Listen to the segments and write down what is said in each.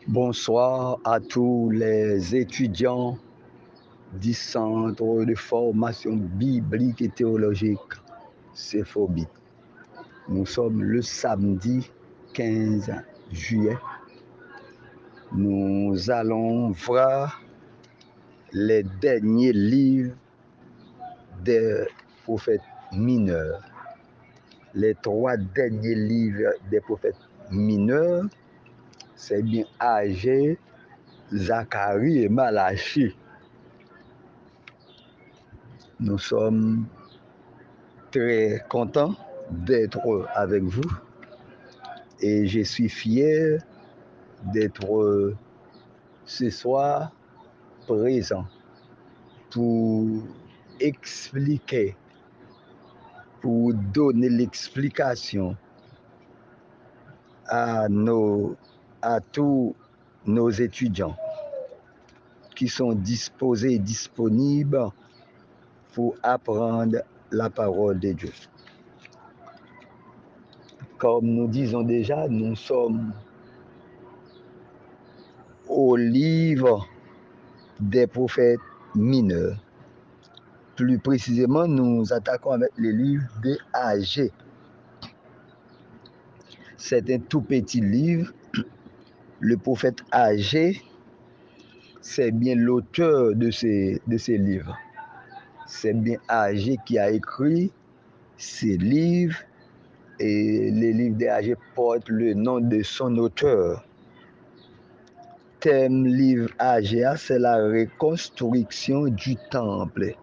Bonsoir à tous les étudiants du Centre de formation biblique et théologique CFOBI. Nous sommes le samedi 15 juillet. Nous allons voir les derniers livres des prophètes mineurs. Les 3 derniers livres des prophètes mineurs, c'est bien Agé, Zacharie et Malachie. Nous sommes très contents d'être avec vous et je suis fier d'être ce soir présent pour expliquer, pour donner l'explication à tous nos étudiants qui sont disposés et disponibles pour apprendre la parole de Dieu. Comme nous disons déjà, nous sommes au livre des prophètes mineurs. Plus précisément, nous attaquons avec le livre de Agé. C'est un tout petit livre. Le prophète Agé, c'est bien l'auteur de ces livres. C'est bien Agé qui a écrit ces livres et les livres d'Agé portent le nom de son auteur. Thème livre Agé, c'est la reconstruction du temple.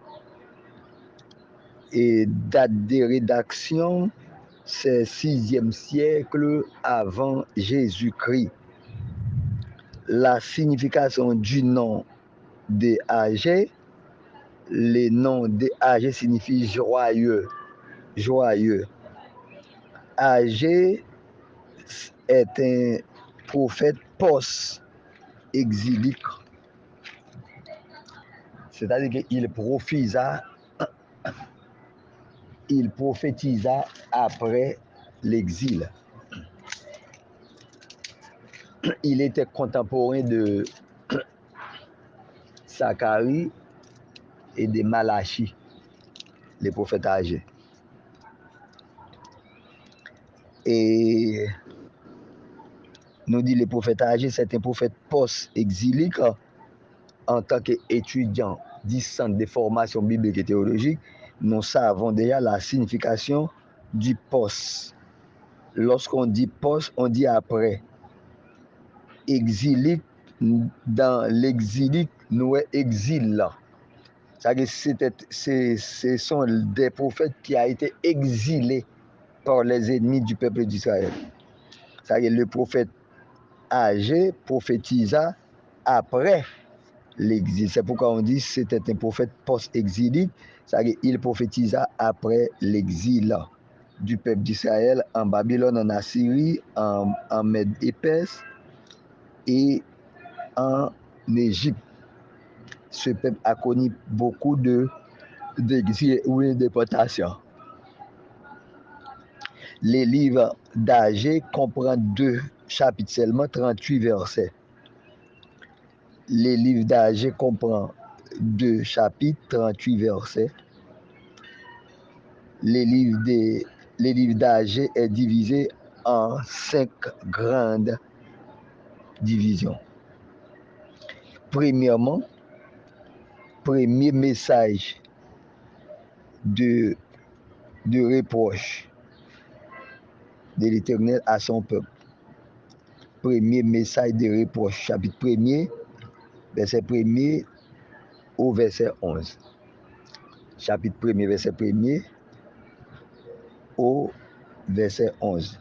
Et date de rédaction, c'est 6e siècle avant Jésus-Christ. La signification du nom de Agé, le nom de Agé signifie joyeux, joyeux. Agé est un prophète post-exilique, c'est-à-dire qu'il prophétisa après l'exil. Il était contemporain de Zacharie et de Malachie, les prophètes âgés. Et nous dit les prophètes âgés, c'est un prophète post-exilique en tant qu'étudiant du centre de formation biblique et théologique. Nous savons déjà la signification du post. Lorsqu'on dit post, on dit après. Exilique, dans l'exilique, nous est exil là. Ce sont des prophètes qui ont été exilés par les ennemis du peuple d'Israël. C'est-à-dire le prophète Agé prophétisa après l'exil. C'est pourquoi on dit que c'était un prophète post-exilique. C'est-à-dire qu'il prophétisa après l'exil du peuple d'Israël en Babylone, en Assyrie, en Mède et Perse et en Égypte. Ce peuple a connu beaucoup d'exil ou de déportation. Les livres d'Agé comprennent 2 chapitres seulement, 38 versets. Les livres d'Agé comprennent 2 chapitres, 38 versets. Les livres d'Agé est divisé en 5 grandes divisions. Premièrement, premier message de reproche de l'Éternel à son peuple. Premier message de reproche, chapitre 1er, verset 1er au verset 11. Chapitre 1er, verset 1er au verset 11.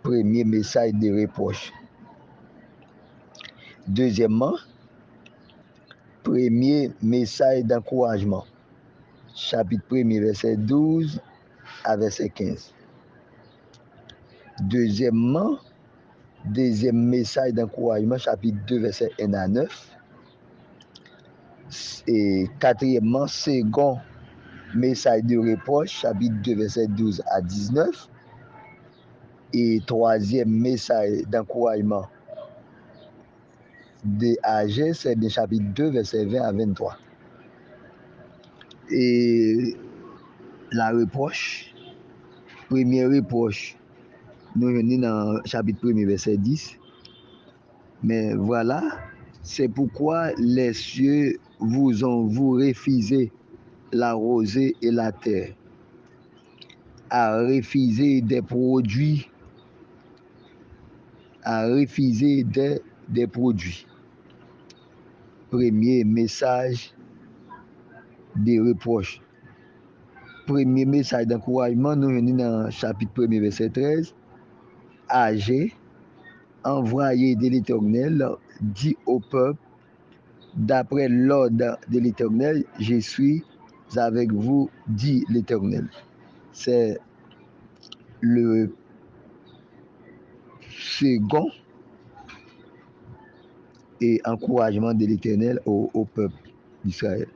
Premier message de reproche. Deuxièmement, premier message d'encouragement. Chapitre 1er, verset 12 à verset 15. Deuxièmement, deuxième message d'encouragement, chapitre 2, verset 1 à 9. Et quatrièmement, second message de reproche, chapitre 2, verset 12 à 19. Et troisième message d'encouragement, de Agé, c'est bien chapitre 2, verset 20 à 23. Et la reproche, première reproche, nous venons dans chapitre 1, verset 10. Mais voilà, c'est pourquoi les cieux vous refusé la rosée et la terre, à refuser des produits, des produits. Premier message de reproche. Premier message d'encouragement, nous venons dans chapitre 1, verset 13. Agé, envoyé de l'Éternel, dit au peuple, d'après l'ordre de l'Éternel, je suis avec vous, dit l'Éternel. C'est le second et encouragement de l'Éternel au peuple d'Israël.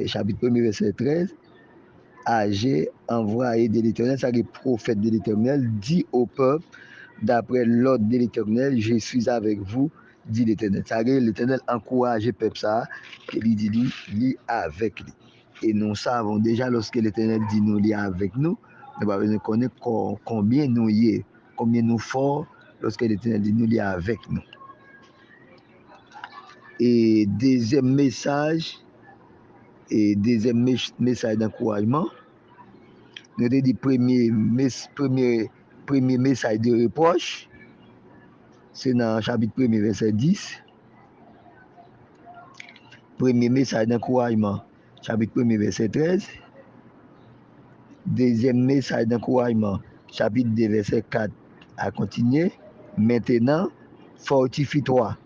Chapitre 1, verset 13. Agé, envoyé de l'Éternel, c'est le prophète de l'Éternel, dit au peuple, d'après l'ordre de l'Éternel, je suis avec vous, dit l'Éternel. C'est-à-dire l'Éternel encourage le peuple ça, et il dit lui avec lui. Et nous savons déjà, lorsque l'Éternel dit nous lui avec nous, nous devons connaître combien nous y est, combien nous forts lorsque l'Éternel dit nous lui avec nous. Et deuxième message d'encouragement, nous avons dit premier message de reproche, c'est dans chapitre 1, verset 10. Premier message d'encouragement, chapitre 1, verset 13. Deuxième message d'encouragement, chapitre 2, verset 4 à continuer. Maintenant, fortifie-toi,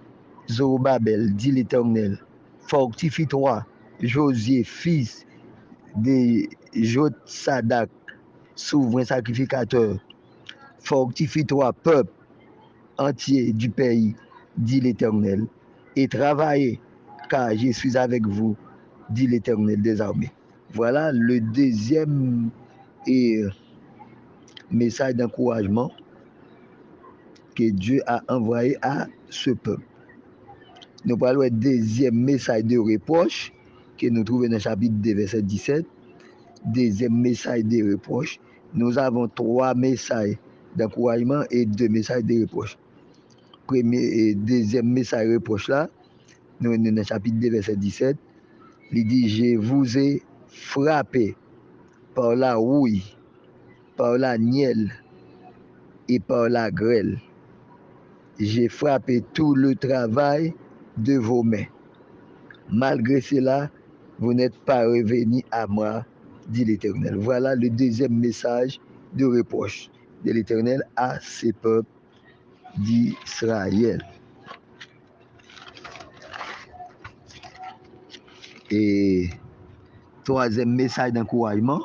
Zorobabel, dit l'Éternel. Fortifie-toi, Josué, fils de Jotsadak, souverain sacrificateur. Fortifie-toi, peuple entier du pays, dit l'Éternel, et travaillez, car je suis avec vous, dit l'Éternel des armées. Voilà le deuxième message d'encouragement que Dieu a envoyé à ce peuple. Nous parlons du deuxième message de reproche que nous trouvons dans le chapitre 2, verset 17. Deuxième message de reproche. Nous avons 3 messages d'encouragement et 2 messages de reproche. Premier et deuxième message de reproche là, nous sommes dans le chapitre 2, verset 17. Il dit, je vous ai frappé par la rouille, par la nielle et par la grêle. J'ai frappé tout le travail de vos mains. Malgré cela, vous n'êtes pas revenus à moi, dit l'Éternel. Voilà le deuxième message de reproche de l'Éternel à ses peuples d'Israël. Et troisième message d'encouragement,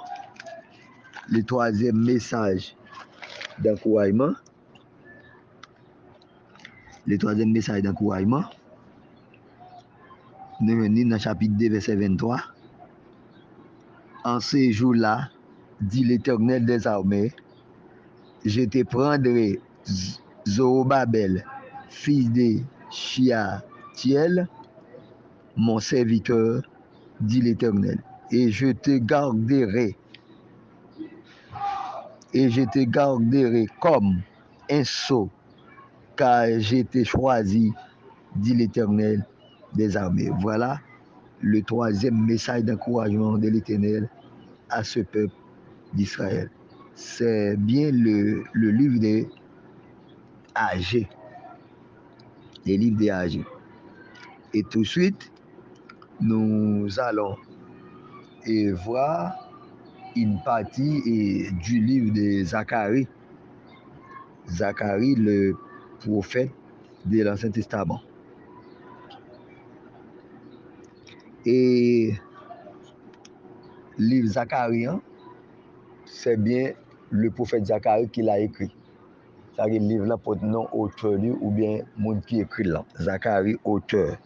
le troisième message d'encouragement, nous venons dans le chapitre 2, verset 23. En ces jours-là, dit l'Éternel des armées, je te prendrai Zorobabel, fils de Shealtiel, mon serviteur, dit l'Éternel, et je te garderai comme un sceau, car j'ai été choisi, dit l'Éternel des armées. Voilà le troisième message d'encouragement de l'Éternel à ce peuple d'Israël. C'est bien le livre de Agé. Les livres de Agé. Et tout de suite, nous allons voir une partie du livre de Zacharie. Zacharie, le prophète de l'Ancien Testament. Et le livre Zacharie, c'est bien le prophète Zacharie qui l'a écrit. Ça, le livre là porte nom auteur ou bien monde qui écrit là. Zacharie, auteur.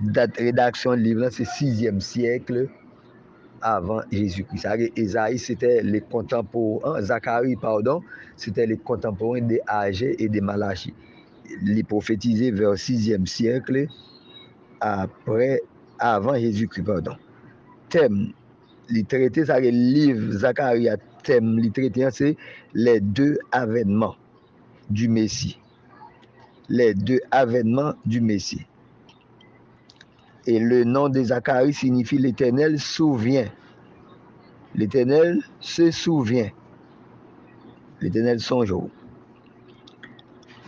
Date rédaction du livre, c'est 6e siècle avant Jésus-Christ. Isaïe, c'était les contemporains, Zacharie, pardon, c'était les contemporains des Agé et des Malachie. il prophétisé vers 6e siècle avant Jésus-Christ, pardon. Thème, il traité ça, le livre Zacharie, thème, il traité, c'est les deux avènements du Messie. Les deux avènements du Messie. Et le nom de Zacharie signifie l'Éternel souvient. L'Éternel se souvient. L'Éternel songe.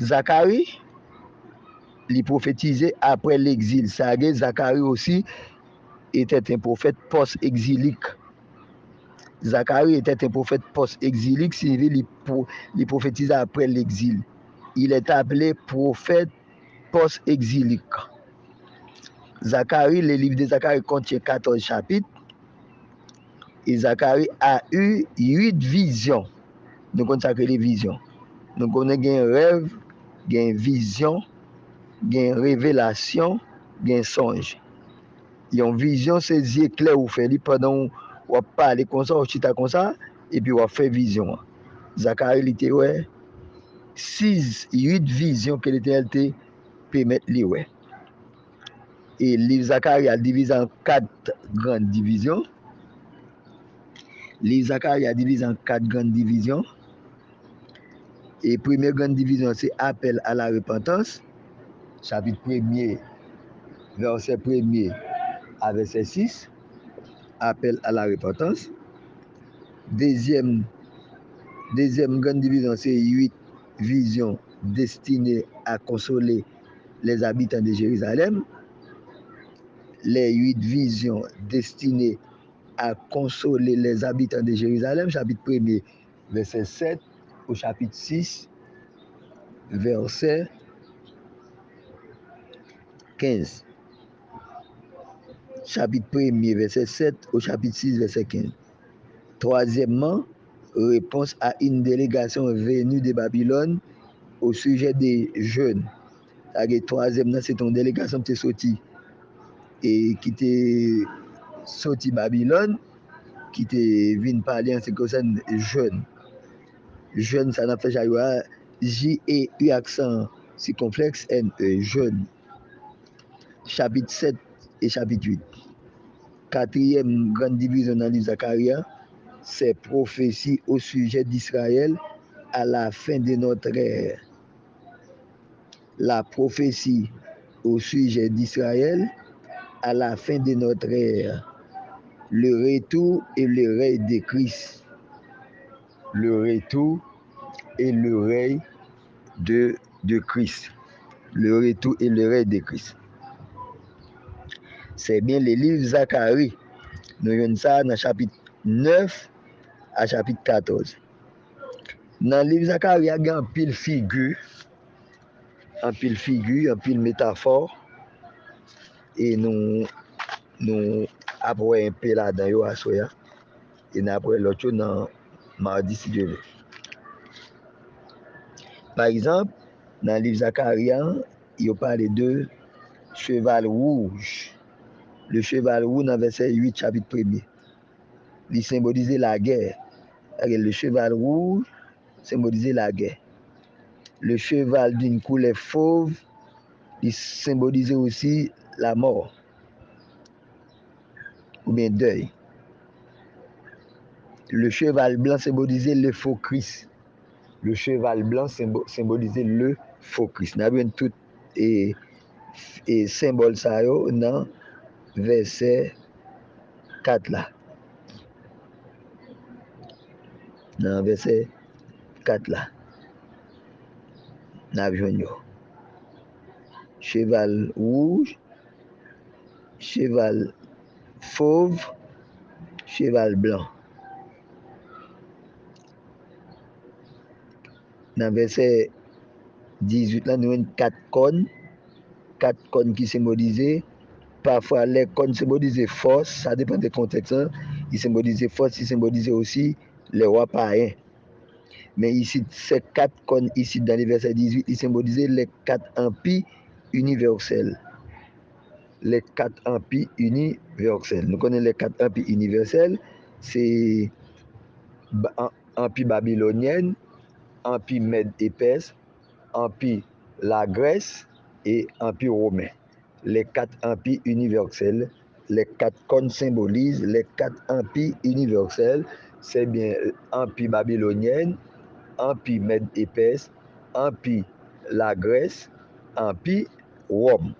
Zacharie, il prophétisait après l'exil. Zacharie aussi était un prophète post-exilique. Zacharie était un prophète post-exilique, signifie il prophétisait après l'exil. Il est appelé prophète post-exilique. Zacharie, le livre de Zacharie contient 14 chapitres. Et Zacharie a eu 8 visions. Nous consacrons les visions. Nous connaissons un rêve, une vision, une révélation, un songe. Une vision, c'est des éclairs ou fait pendant on parle comme ça, on chita comme ça, et puis on fait vision. Zacharie, il était 8 visions que l'Éternel permet de lire. Et le livre Zacharie a divisé en 4 grandes divisions. Le livre Zacharie a divisé en 4 grandes divisions. Et première grande division, c'est appel à la repentance, chapitre 1er, verset 1er à verset 6, appel à la repentance. Deuxième grande division, c'est 8 visions destinées à consoler les habitants de Jérusalem. Les 8 visions destinées à consoler les habitants de Jérusalem, chapitre 1er, verset 7 au chapitre 6, verset 15. Chapitre 1er, verset 7 au chapitre 6, verset 15. Troisièmement, réponse à une délégation venue de Babylone au sujet des jeunes. Troisièmement, c'est une délégation qui est sortie et qui était sortie Babylone, qui était venue parler en ce qui concerne les jeunes. Jeunes, ça n'a fait jamais J-E-U accent circonflexe N-E, jeunes. Chapitre 7 et chapitre 8. Quatrième grande division dans le Zacharie, c'est prophétie au sujet d'Israël à la fin de notre ère. La prophétie au sujet d'Israël à la fin de notre ère. Le retour et le règne de Christ. Le retour et le règne de Christ. Le retour et le règne de Christ. C'est bien le livre Zacharie. Nous avons ça dans le chapitre 9 à chapitre 14. Dans le livre Zacharie, il y a un pile figure, un pile métaphore. Et nous après un peu là-dedans, et après l'autre chose dans mardi si Dieu veut. Par exemple, dans le livre Zacharie, il parle de cheval rouge. Le cheval rouge dans verset 8, chapitre 1er. Il symbolisait la guerre. Le cheval rouge symbolisait la guerre. Le cheval d'une couleur fauve, il symbolisait aussi la mort ou bien deuil. Le cheval blanc symbolisait le faux Christ. Le cheval blanc symbolisait le faux Christ. Nous avons tout et symbole ça dans verset 4 là. Dans verset 4 là. Nous avons cheval rouge, cheval fauve, cheval blanc. Dans verset 18 là, nous avons 4 cônes qui symbolisaient. Parfois, les cônes symbolisaient force, ça dépend du contexte. Ils symbolisaient force, ils symbolisaient aussi les rois païens. Mais ici, ces 4 cônes, ici dans le verset 18, ils symbolisaient les 4 empires universels. Les 4 empires universels. Nous connaissons les 4 empires universels. C'est empire babylonien, empire Mède et Perse, empire la Grèce et Empire romain. Les 4 empires universels, les 4 cônes symbolisent les 4 empires universels. C'est bien Empire babylonien, Empire Mède et Perse, Empire la Grèce, Empire Rome.